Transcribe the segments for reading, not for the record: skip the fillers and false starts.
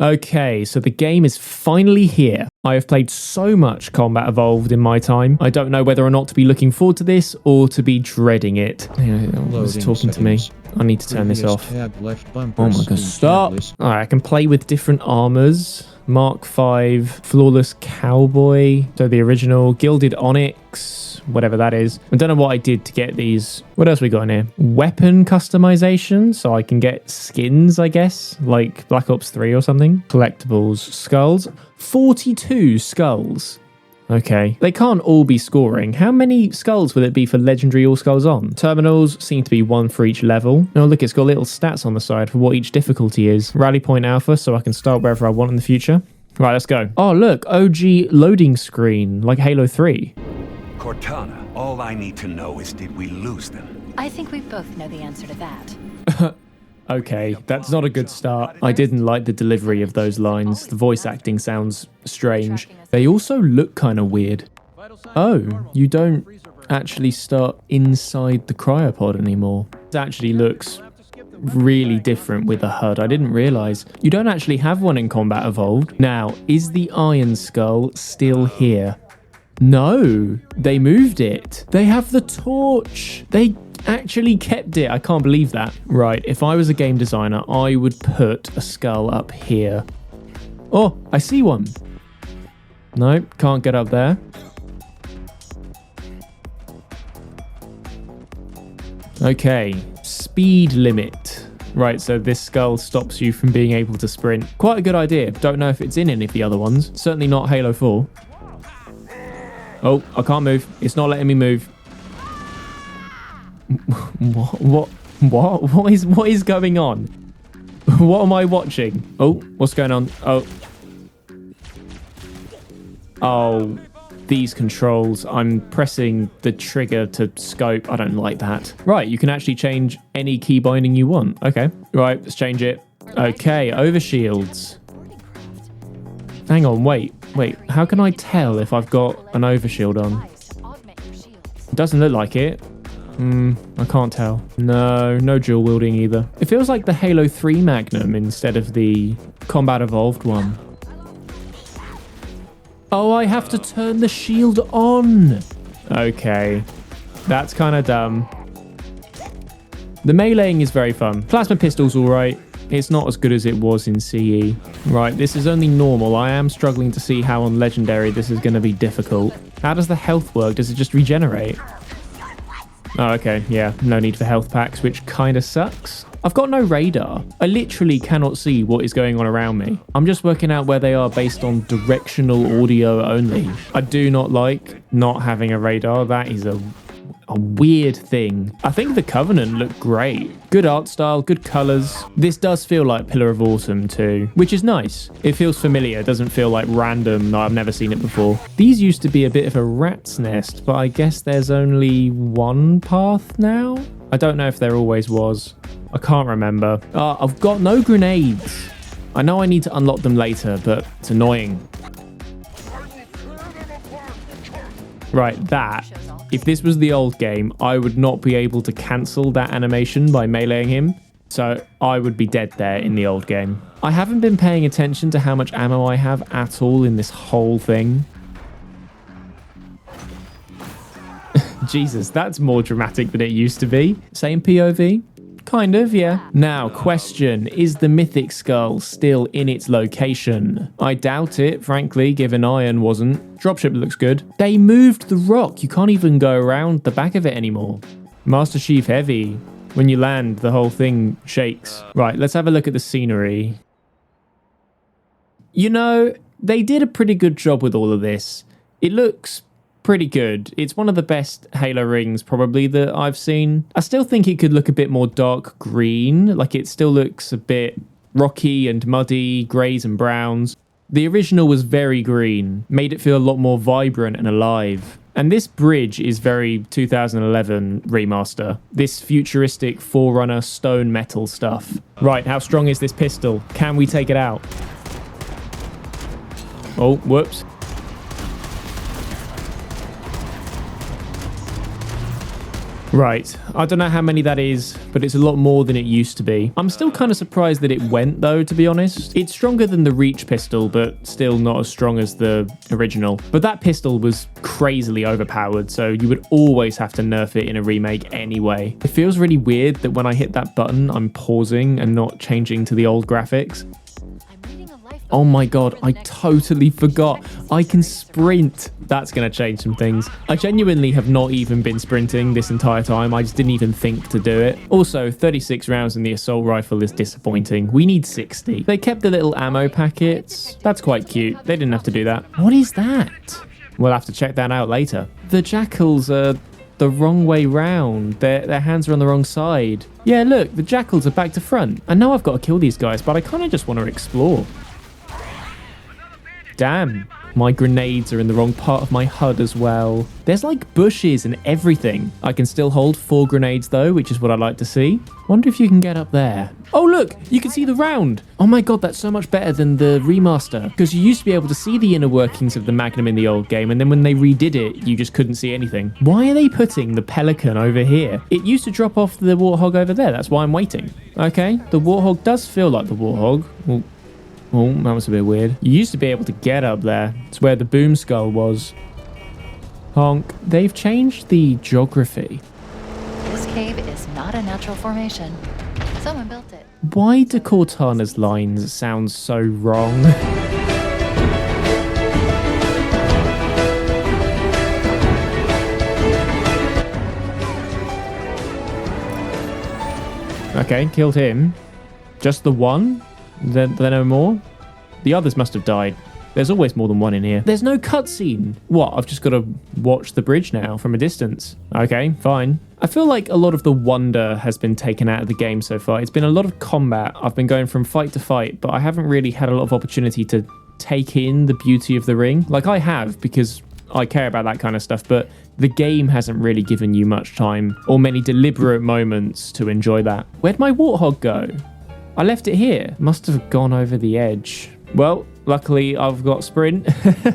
Okay, so the game is finally here. I have played so much Combat Evolved in my time. I don't know whether or not to be looking forward to this or to be dreading it. It's talking to me. I need to turn this off. Oh my god, stop! Alright, I can play with different armors. Mark 5, Flawless Cowboy, so the original, Gilded Onyx, whatever that is. I don't know what I did to get these. What else we got in here? Weapon customization, so I can get skins, I guess, like Black Ops 3 or something. Collectibles, skulls, 42 skulls. Okay, they can't all be scoring. How many skulls will it be for legendary all skulls on? Terminals seem to be one for each level. Oh look, it's got little stats on the side for what each difficulty is. Rally point alpha, so I can start wherever I want in the future. Right, let's go. Oh look, OG loading screen, like Halo 3. Cortana, all I need to know is, did we lose them? I think we both know the answer to that. Okay, that's not a good start. I didn't like the delivery of those lines. The voice acting sounds strange. They also look kind of weird. Oh, you don't actually start inside the cryopod anymore. It actually looks really different with the HUD. I didn't realize. You don't actually have one in Combat Evolved. Now, is the Iron Skull still here? No, they moved it. They have the torch. They actually kept it. I can't believe that. Right, if I was a game designer, I would put a skull up here. Oh, I see one. No, can't get up there. Okay, speed limit. Right, so this skull stops you from being able to sprint. Quite a good idea. Don't know if it's in any of the other ones. Certainly not Halo 4. Oh, I can't move. It's not letting me move. What is going on? What am I watching? Oh, what's going on? Oh, these controls. I'm pressing the trigger to scope. I don't like that. Right, you can actually change any key binding you want. Okay, right, let's change it. Okay, overshields. Hang on, wait. How can I tell if I've got an overshield on? It doesn't look like it. I can't tell. No dual wielding either. It feels like the Halo 3 Magnum instead of the Combat Evolved one. Oh, I have to turn the shield on. Okay, that's kind of dumb. The meleeing is very fun. Plasma pistol's all right. It's not as good as it was in CE. Right, this is only normal. I am struggling to see how on Legendary this is going to be difficult. How does the health work? Does it just regenerate? Oh, okay. Yeah, no need for health packs, which kind of sucks. I've got no radar. I literally cannot see what is going on around me. I'm just working out where they are based on directional audio only. I do not like not having a radar. That is a weird thing. I think the Covenant looked great. Good art style, good colors. This does feel like Pillar of Autumn too, which is nice. It feels familiar, it doesn't feel like random. No, I've never seen it before. These used to be a bit of a rat's nest, but I guess there's only one path now? I don't know if there always was. I can't remember. I've got no grenades. I know I need to unlock them later, but it's annoying. Right, that. If this was the old game, I would not be able to cancel that animation by meleeing him. So I would be dead there in the old game. I haven't been paying attention to how much ammo I have at all in this whole thing. Jesus, that's more dramatic than it used to be. Same POV? Kind of, yeah. Now, question, is the Mythic Skull still in its location? I doubt it, frankly, given Iron wasn't. Dropship looks good. They moved the rock. You can't even go around the back of it anymore. Master Chief Heavy. When you land, the whole thing shakes. Right, let's have a look at the scenery. You know, they did a pretty good job with all of this. It looks pretty good. It's one of the best Halo rings probably that I've seen. I still think it could look a bit more dark green. Like it still looks a bit rocky and muddy, greys and browns. The original was very green, made it feel a lot more vibrant and alive. And this bridge is very 2011 remaster. This futuristic Forerunner stone metal stuff. Right, how strong is this pistol? Can we take it out? Oh, whoops. Right, I don't know how many that is, but it's a lot more than it used to be. I'm still kind of surprised that it went though, to be honest. It's stronger than the Reach pistol, but still not as strong as the original. But that pistol was crazily overpowered, so you would always have to nerf it in a remake anyway. It feels really weird that when I hit that button, I'm pausing and not changing to the old graphics. Oh my god, I totally forgot. I can sprint. That's going to change some things. I genuinely have not even been sprinting this entire time. I just didn't even think to do it. Also, 36 rounds in the assault rifle is disappointing. We need 60. They kept the little ammo packets. That's quite cute. They didn't have to do that. What is that? We'll have to check that out later. The jackals are the wrong way round. Their hands are on the wrong side. Yeah, look, the jackals are back to front. I know I've got to kill these guys, but I kind of just want to explore. Damn, my grenades are in the wrong part of my HUD as well. There's like bushes and everything. I can still hold 4 grenades though, which is what I like to see. Wonder if you can get up there. Oh look, you can see the round. Oh my god, that's so much better than the remaster. Because you used to be able to see the inner workings of the Magnum in the old game, and then when they redid it, you just couldn't see anything. Why are they putting the Pelican over here? It used to drop off the Warthog over there, that's why I'm waiting. Okay, the Warthog does feel like the Warthog. Well, oh, that was a bit weird. You used to be able to get up there. It's where the boom skull was. Honk. They've changed the geography. This cave is not a natural formation. Someone built it. Why do Cortana's lines sound so wrong? Okay, killed him. Just the one? There no more? The others must have died. There's always more than one in here. There's no cutscene. What? I've just got to watch the bridge now from a distance. Okay, fine. I feel like a lot of the wonder has been taken out of the game so far. It's been a lot of combat. I've been going from fight to fight, but I haven't really had a lot of opportunity to take in the beauty of the ring. Like I have, because I care about that kind of stuff, but the game hasn't really given you much time or many deliberate moments to enjoy that. Where'd my Warthog go? I left it here. Must have gone over the edge. Well, luckily I've got sprint.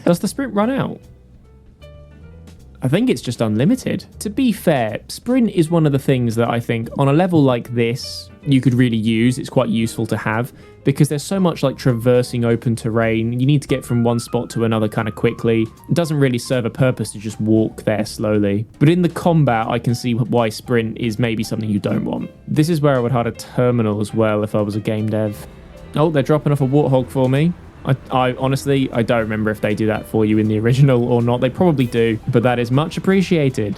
Does the sprint run out? I think it's just unlimited. To be fair, sprint is one of the things that I think on a level like this, you could really use. It's quite useful to have because there's so much like traversing open terrain. You need to get from one spot to another kind of quickly. It doesn't really serve a purpose to just walk there slowly. But in the combat, I can see why sprint is maybe something you don't want. This is where I would hide a terminal as well if I was a game dev. Oh, they're dropping off a Warthog for me. I honestly, I don't remember if they do that for you in the original or not. They probably do, but that is much appreciated.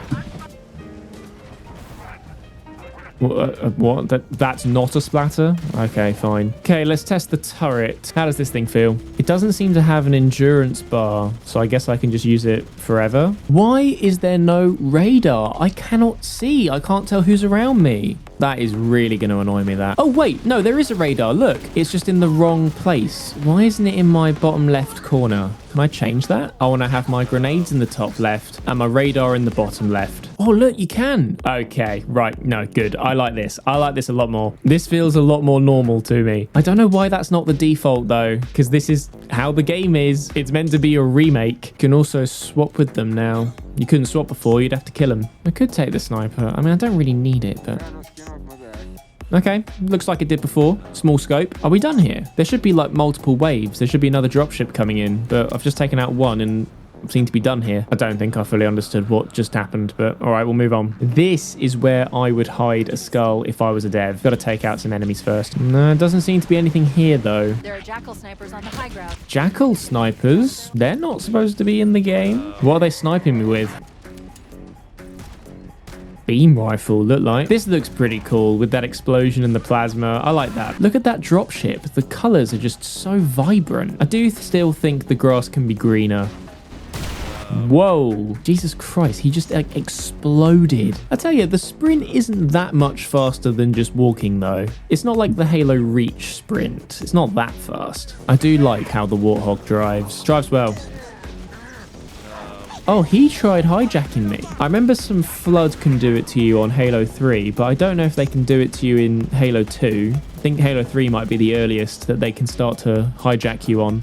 What? That's not a splatter? Okay, fine. Okay, let's test the turret. How does this thing feel? It doesn't seem to have an endurance bar, so I guess I can just use it forever. Why is there no radar? I cannot see. I can't tell who's around me. That is really going to annoy me, that. Oh, wait. No, there is a radar. Look, it's just in the wrong place. Why isn't it in my bottom left corner? Can I change that? I want to have my grenades in the top left and my radar in the bottom left. Oh, look, you can. Okay, right. No, good. I like this. I like this a lot more. This feels a lot more normal to me. I don't know why that's not the default, though, because this is how the game is. It's meant to be a remake. You can also swap with them now. You couldn't swap before. You'd have to kill them. I could take the sniper. I mean, I don't really need it, but... Okay, looks like it did before. Small scope. Are we done here? There should be like multiple waves. There should be another dropship coming in, but I've just taken out one and seem to be done here. I don't think I fully understood what just happened, but all right, we'll move on. This is where I would hide a skull if I was a dev. Got to take out some enemies first. No, it doesn't seem to be anything here though. There are jackal snipers on the high ground. Jackal snipers? They're not supposed to be in the game. What are they sniping me with? Beam rifle, look like. This looks pretty cool with that explosion and the plasma. I like that. Look at that dropship. The colors are just so vibrant. I do still think the grass can be greener. Whoa, Jesus Christ, he just like exploded. I tell you, the sprint isn't that much faster than just walking though. It's not like the Halo Reach sprint. It's not that fast. I do like how the Warthog drives. Drives well. Oh, he tried hijacking me. I remember some Flood can do it to you on Halo 3, but I don't know if they can do it to you in Halo 2. I think Halo 3 might be the earliest that they can start to hijack you on.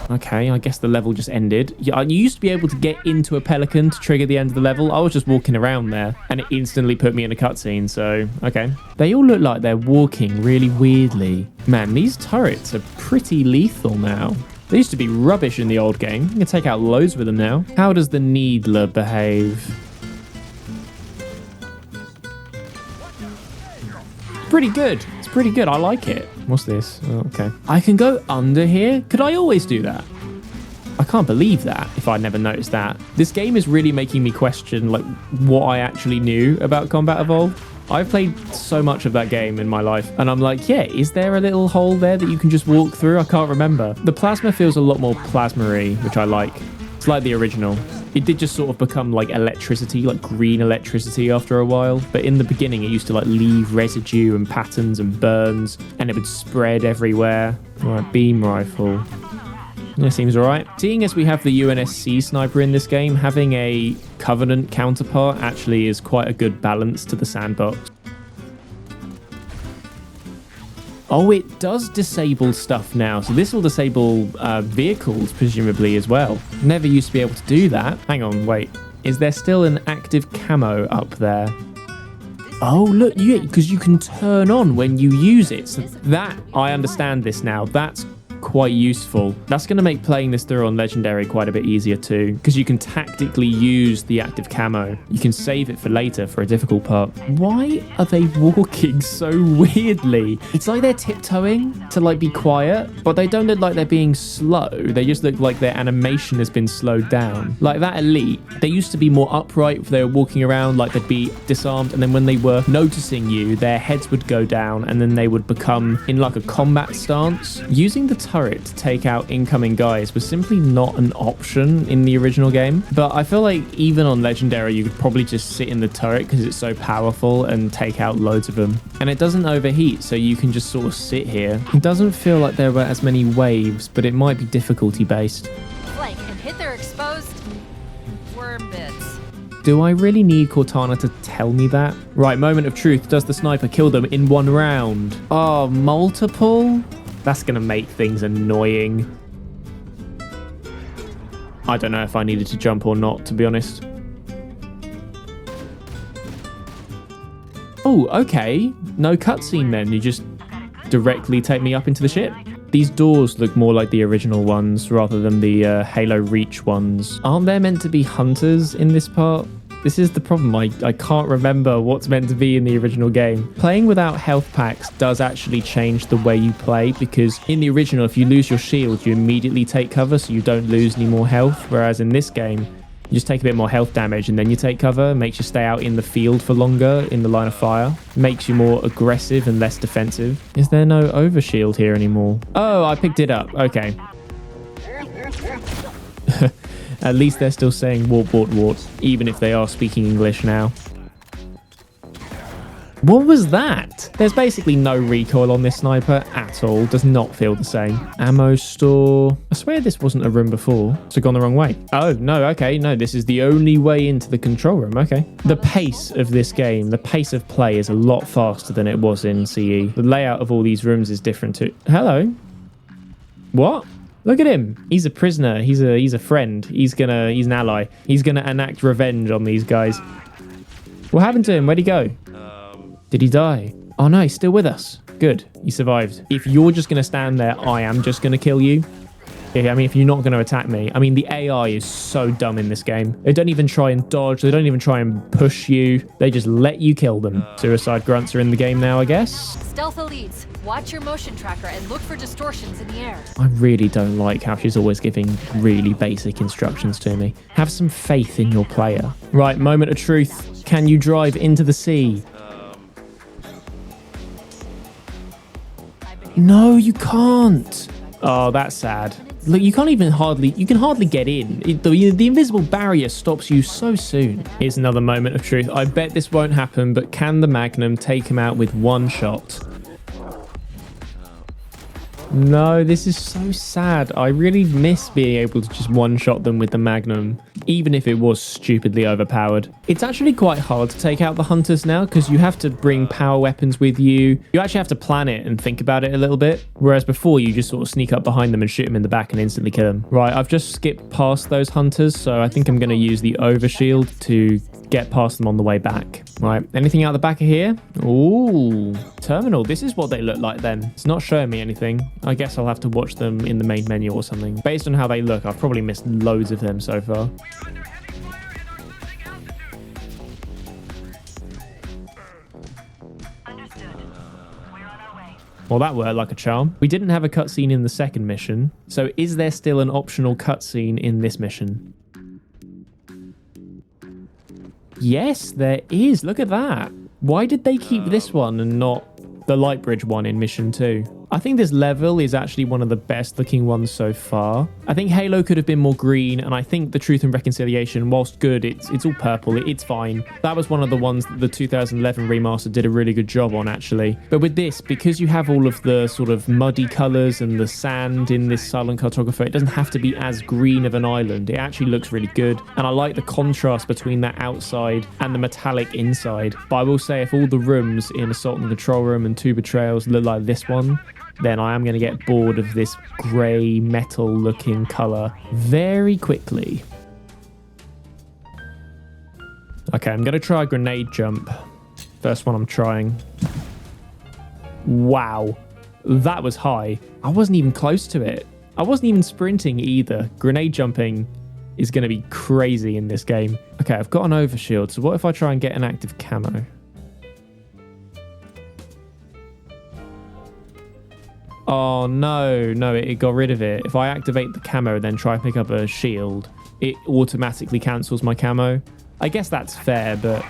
Okay, I guess the level just ended. Yeah, you used to be able to get into a pelican to trigger the end of the level. I was just walking around there and it instantly put me in a cutscene, so okay. They all look like they're walking really weirdly. Man, these turrets are pretty lethal now. They used to be rubbish in the old game. You can take out loads with them now. How does the Needler behave? Pretty good. It's pretty good. I like it. What's this? Oh, okay. I can go under here? Could I always do that? I can't believe that if I never noticed that. This game is really making me question like what I actually knew about Combat Evolved. I've played so much of that game in my life and I'm like, yeah, is there a little hole there that you can just walk through? I can't remember. The plasma feels a lot more plasma-y, which I like. It's like the original. It did just sort of become like electricity, like green electricity after a while. But in the beginning, it used to like leave residue and patterns and burns and it would spread everywhere. Right, beam rifle. That seems all right. Seeing as we have the UNSC sniper in this game, having a Covenant counterpart actually is quite a good balance to the sandbox. Oh, it does disable stuff now. So this will disable vehicles, presumably, as well. Never used to be able to do that. Hang on, wait. Is there still an active camo up there? Oh, look, because you can turn on when you use it. So that, I understand this now. That's quite useful. That's going to make playing this through on Legendary quite a bit easier too, because you can tactically use the active camo. You can save it for later for a difficult part. Why are they walking so weirdly? It's like they're tiptoeing to like be quiet, but they don't look like they're being slow. They just look like their animation has been slowed down. Like that elite, they used to be more upright if they were walking around, like they'd be disarmed, and then when they were noticing you, their heads would go down and then they would become in like a combat stance. Using the turret to take out incoming guys was simply not an option in the original game, but I feel like even on Legendary you could probably just sit in the turret because it's so powerful and take out loads of them, and it doesn't overheat, so you can just sort of sit here. It doesn't feel like there were as many waves, but it might be difficulty based. Flank and hit their exposed worm bits. Do I really need Cortana to tell me that? Right, moment of truth. Does the sniper kill them in one round? Oh, multiple? That's going to make things annoying. I don't know if I needed to jump or not, to be honest. Oh, okay. No cutscene then. You just directly take me up into the ship. These doors look more like the original ones rather than the Halo Reach ones. Aren't there meant to be hunters in this part? This is the problem. I can't remember what's meant to be in the original game. Playing without health packs does actually change the way you play, because in the original, if you lose your shield, you immediately take cover so you don't lose any more health. Whereas in this game, you just take a bit more health damage and then you take cover. Makes you stay out in the field for longer in the line of fire. Makes you more aggressive and less defensive. Is there no overshield here anymore? Oh, I picked it up. Okay. At least they're still saying wart, wart, wart, even if they are speaking English now. What was that? There's basically no recoil on this sniper at all. Does not feel the same. Ammo store. I swear this wasn't a room before. So gone the wrong way. Oh, no, okay. No, this is the only way into the control room. Okay. The pace of this game, the pace of play is a lot faster than it was in CE. The layout of all these rooms is different too. Hello? What? Look at him. He's a prisoner. He's a friend. He's an ally. He's gonna enact revenge on these guys. What happened to him? Where'd he go? Did he die? Oh no, he's still with us. Good. He survived. If you're just gonna stand there, I am just gonna kill you. Yeah, I mean, if you're not gonna attack me. I mean, the AI is so dumb in this game. They don't even try and dodge. They don't even try and push you. They just let you kill them. Suicide grunts are in the game now, I guess. Stealth elites, watch your motion tracker and look for distortions in the air. I really don't like how she's always giving really basic instructions to me. Have some faith in your player. Right, moment of truth. Can you drive into the sea? No, you can't. Oh, that's sad. Look, you can hardly get in. The invisible barrier stops you so soon. Here's another moment of truth. I bet this won't happen, but can the Magnum take him out with one shot? No, this is so sad. I really miss being able to just one-shot them with the Magnum, even if it was stupidly overpowered. It's actually quite hard to take out the hunters now because you have to bring power weapons with you. You actually have to plan it and think about it a little bit, whereas before you just sort of sneak up behind them and shoot them in the back and instantly kill them. Right, I've just skipped past those hunters, so I think I'm going to use the overshield to get past them on the way back. Right, anything out the back of here? Ooh, terminal. This is what they look like then. It's not showing me anything. I guess I'll have to watch them in the main menu or something. Based on how they look, I've probably missed loads of them so far. Well, that worked like a charm. We didn't have a cutscene in the second mission, so is there still an optional cutscene in this mission? Yes, there is. Look at that. Why did they keep this one and not the Lightbridge one in Mission 2? I think this level is actually one of the best looking ones so far. I think Halo could have been more green, and I think the Truth and Reconciliation, whilst good, it's all purple. It's fine. That was one of the ones that the 2011 remaster did a really good job on, actually. But with this, because you have all of the sort of muddy colours and the sand in this Silent Cartographer, it doesn't have to be as green of an island. It actually looks really good, and I like the contrast between that outside and the metallic inside. But I will say, if all the rooms in Assault and Control Room and Two Betrayals look like this one, then I am going to get bored of this grey metal looking colour very quickly. Okay, I'm going to try a grenade jump. First one I'm trying. Wow, that was high. I wasn't even close to it. I wasn't even sprinting either. Grenade jumping is going to be crazy in this game. Okay, I've got an overshield, so what if I try and get an active camo? Oh, no, it got rid of it. If I activate the camo and then try and pick up a shield, it automatically cancels my camo. I guess that's fair, but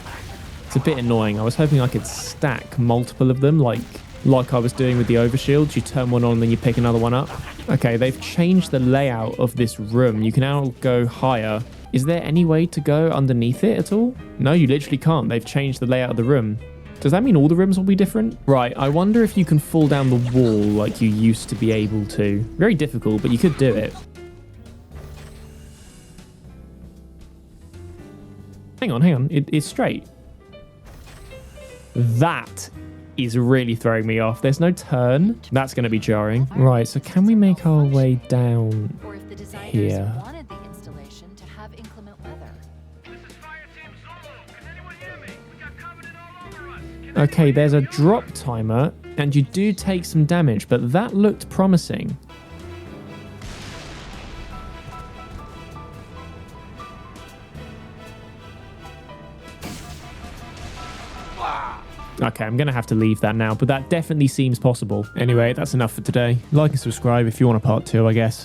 it's a bit annoying. I was hoping I could stack multiple of them, like I was doing with the overshields. You turn one on, then you pick another one up. Okay, they've changed the layout of this room. You can now go higher. Is there any way to go underneath it at all? No, you literally can't. They've changed the layout of the room. Does that mean all the rooms will be different? Right, I wonder if you can fall down the wall like you used to be able to. Very difficult, but you could do it. Hang on. It's straight. That is really throwing me off. There's no turn. That's going to be jarring. Right, so can we make our way down Or if the designers here? wanted the installation to have inclement weather. Okay, there's a drop timer, and you do take some damage, but that looked promising. Okay, I'm going to have to leave that now, but that definitely seems possible. Anyway, that's enough for today. Like and subscribe if you want a part 2, I guess.